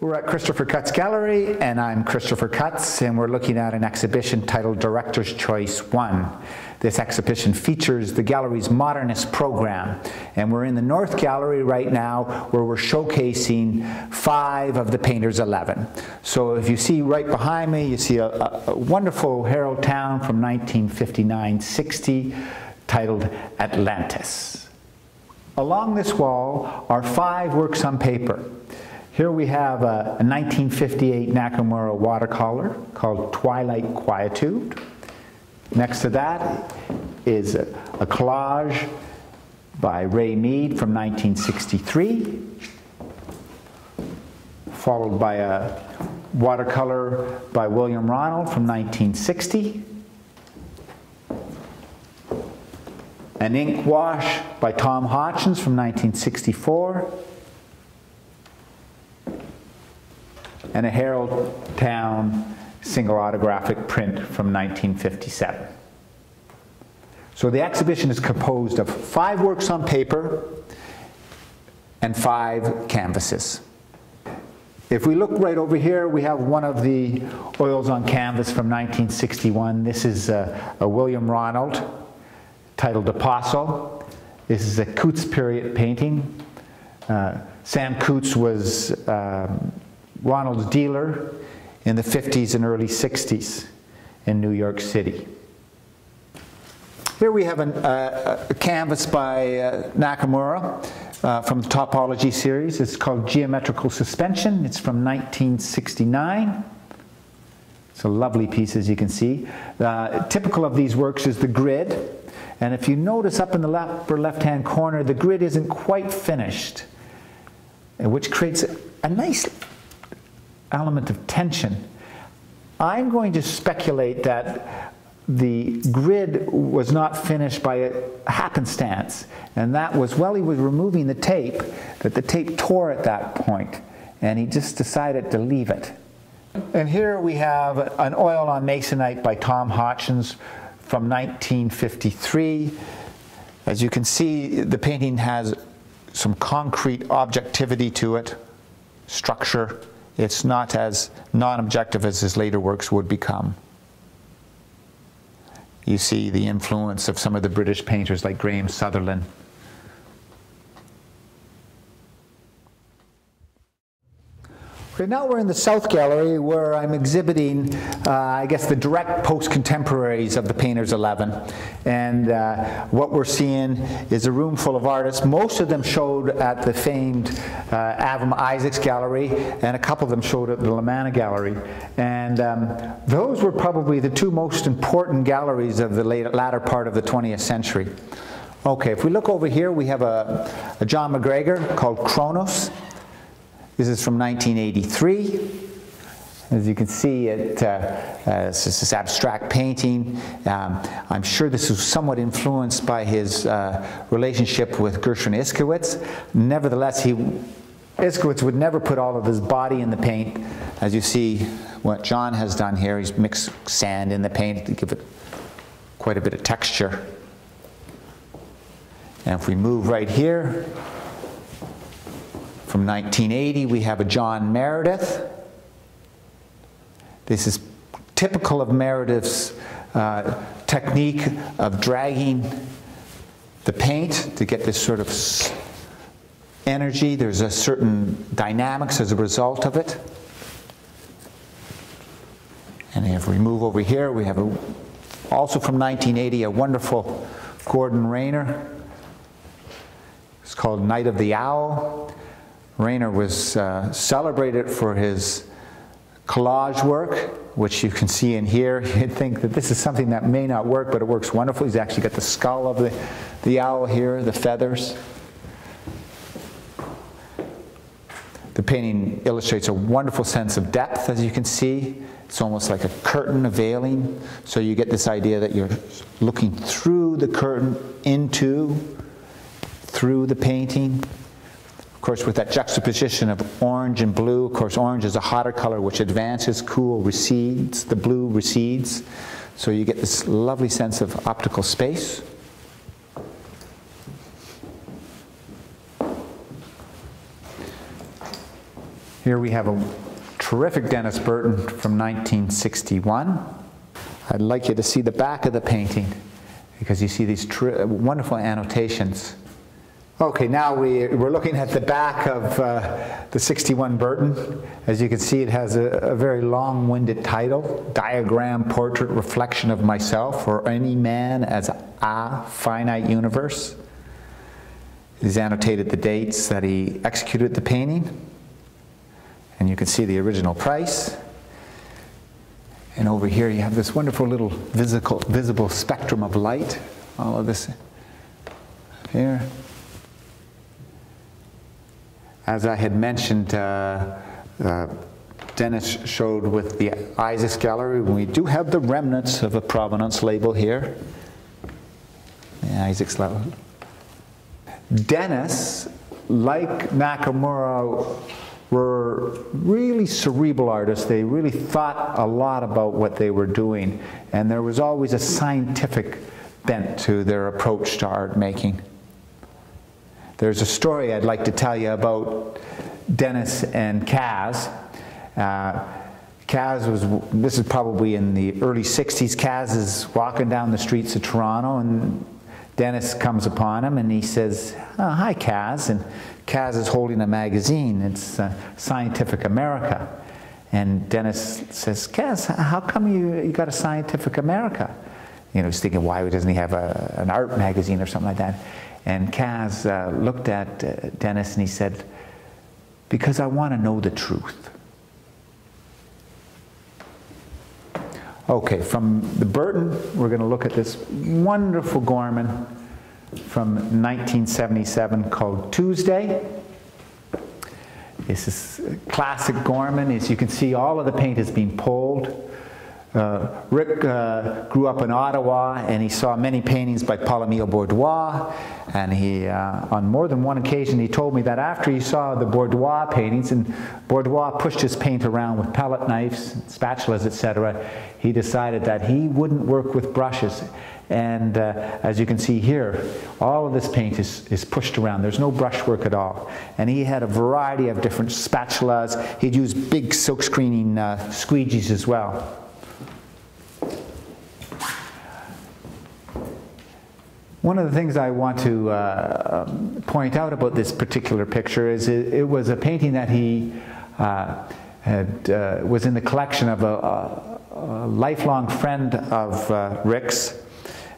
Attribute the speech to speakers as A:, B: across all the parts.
A: We're at Christopher Cutts Gallery, and I'm Christopher Cutts, and we're looking at an exhibition titled Director's Choice 1. This exhibition features the gallery's modernist program, and we're in the North Gallery right now where we're showcasing 5 of the painter's 11. So if you see right behind me, you see a wonderful Harold Town from 1959-60 titled Atlantis. Along this wall are 5 works on paper. Here we have a 1958 Nakamura watercolor called Twilight Quietude. Next to that is a collage by Mead from 1963, followed by a watercolor by Ronald from 1960, an ink wash by Hodgson from 1964, and a Harold Town single autographic print from 1957. So the exhibition is composed of 5 works on paper and 5 canvases. If we look right over here, we have one of the oils on canvas from 1961. This is a Ronald titled Apostle. This is a CUTTS period painting. Sam CUTTS was Ronald's dealer in the 50s and early 60s in New York City. Here we have a canvas by Nakamura from the Topology series. It's called Geometrical Suspension. It's from 1969. It's a lovely piece, as you can see. Typical of these works is the grid. And if you notice up in the upper left-hand corner, the grid isn't quite finished, which creates a nice element of tension. I'm going to speculate that the grid was not finished by a happenstance, and that was while he was removing the tape, that the tape tore at that point, and he just decided to leave it. And here we have an oil on masonite by Hodgson from 1953. As you can see, the painting has some concrete objectivity to it, structure. It's not as non-objective as his later works would become. You see the influence of some of the British painters like Graham Sutherland. Okay, now we're in the South Gallery where I'm exhibiting, I guess, the direct post-contemporaries of the painter's 11. And what we're seeing is a room full of artists. Most of them showed at the famed Avram Isaacs Gallery, and a couple of them showed at the La Manna Gallery. And those were probably the 2 most important galleries of the latter part of the 20th century. Okay, if we look over here, we have a John MacGregor called Kronos. This is from 1983. As you can see, it's this abstract painting. I'm sure this was somewhat influenced by his relationship with Gershwin Iskowitz. Nevertheless, Iskowitz would never put all of his body in the paint. As you see, what John has done here, he's mixed sand in the paint to give it quite a bit of texture. And if we move right here, from 1980, we have a John Meredith. This is typical of Meredith's technique of dragging the paint to get this sort of energy. There's a certain dynamics as a result of it. And if we move over here, we have also from 1980, a wonderful Gordon Rayner. It's called Night of the Owl. Rayner was celebrated for his collage work, which you can see in here. You'd think that this is something that may not work, but it works wonderfully. He's actually got the skull of the owl here, the feathers. The painting illustrates a wonderful sense of depth, as you can see. It's almost like a curtain, a veiling. So you get this idea that you're looking through the curtain through the painting. Of course, with that juxtaposition of orange and blue, of course, orange is a hotter color which advances, cool, recedes, the blue recedes. So you get this lovely sense of optical space. Here we have a terrific Dennis Burton from 1961. I'd like you to see the back of the painting because you see these wonderful annotations. Okay, now we're looking at the back of the 61 Burton. As you can see, it has a very long-winded title, Diagram, Portrait, Reflection of Myself, or Any Man as a Finite Universe. He's annotated the dates that he executed the painting, and you can see the original price. And over here you have this wonderful little visible spectrum of light, all of this here. As I had mentioned, Dennis showed with the Isaacs Gallery, we do have the remnants of a provenance label here. The Isaacs label. Dennis, like Nakamura, were really cerebral artists. They really thought a lot about what they were doing, and there was always a scientific bent to their approach to art making. There's a story I'd like to tell you about Dennis and Kaz. Kaz was, this is probably in the early 60s, Kaz is walking down the streets of Toronto and Dennis comes upon him and he says, "Oh, hi Kaz," and Kaz is holding a magazine. It's Scientific America. And Dennis says, "Kaz, how come you got a Scientific America?" You know, he's thinking, why doesn't he have an art magazine or something like that? And Kaz looked at Dennis and he said, "Because I want to know the truth." Okay, from the Burton, we're going to look at this wonderful Gorman from 1977 called Tuesday. This is classic Gorman. As you can see, all of the paint has been pulled. Rick grew up in Ottawa and he saw many paintings by Paul-Émile Bordois, and he, on more than one occasion, he told me that after he saw the Bordois paintings, and Bordois pushed his paint around with palette knives, spatulas, etc., he decided that he wouldn't work with brushes. And as you can see here, all of this paint is pushed around. There's no brushwork at all. And he had a variety of different spatulas. He'd use big silk screening squeegees as well. One of the things I want to point out about this particular picture is it was a painting that he was in the collection of a lifelong friend of Rick's,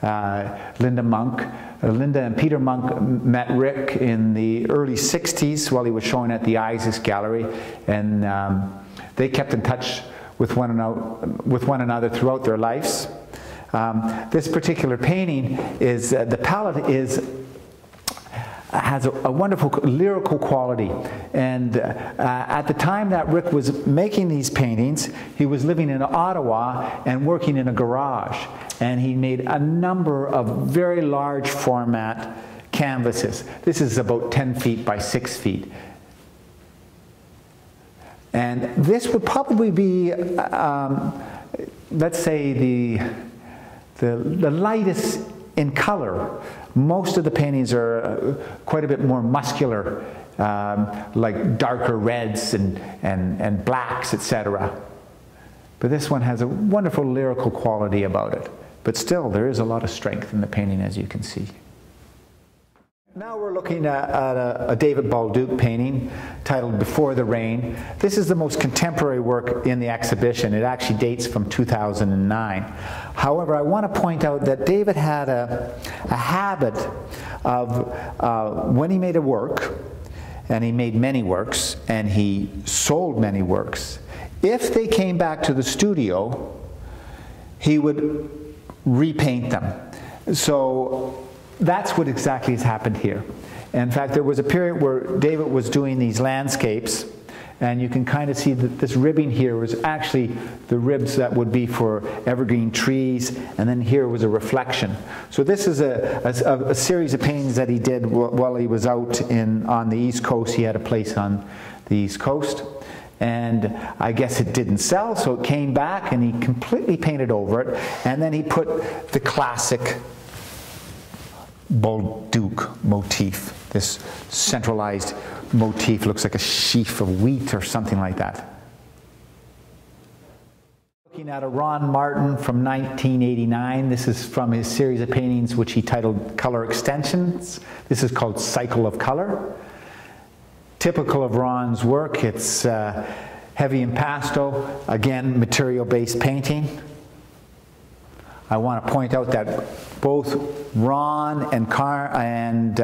A: Linda Monk. Linda and Peter Monk met Rick in the early 60s while he was showing at the Isaacs Gallery, and they kept in touch with one another throughout their lives. This particular painting is, the palette has a wonderful lyrical quality, and at the time that Rick was making these paintings, he was living in Ottawa and working in a garage, and he made a number of very large format canvases. This is about 10 feet by 6 feet. And this would probably be, let's say, the lightest in color. Most of the paintings are quite a bit more muscular, like darker reds and blacks, etc. But this one has a wonderful lyrical quality about it. But still, there is a lot of strength in the painting, as you can see. Now we're looking at a David Bolduc painting titled Before the Rain. This is the most contemporary work in the exhibition. It actually dates from 2009. However, I want to point out that David had a habit of, when he made a work, and he made many works, and he sold many works, if they came back to the studio, he would repaint them. So that's what exactly has happened here. In fact, there was a period where David was doing these landscapes, and you can kind of see that this ribbing here was actually the ribs that would be for evergreen trees, and then here was a reflection. So this is a series of paintings that he did while he was out on the East Coast. He had a place on the East Coast, and I guess it didn't sell, so it came back, and he completely painted over it, and then he put the classic Bolduc motif this centralized motif, looks like a sheaf of wheat or something like that. Looking at a Ron Martin from 1989. This is from his series of paintings which he titled Color Extensions. This is called Cycle of Color. Typical of Ron's work, it's heavy impasto, again material-based painting. I want to point out that both Ron and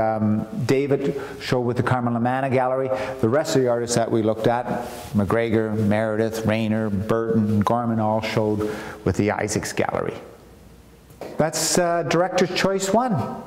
A: David show with the Carmen Lamanna Gallery. The rest of the artists that we looked at, MacGregor, Meredith, Rayner, Burton, Gorman, all showed with the Isaacs Gallery. That's Director's Choice 1.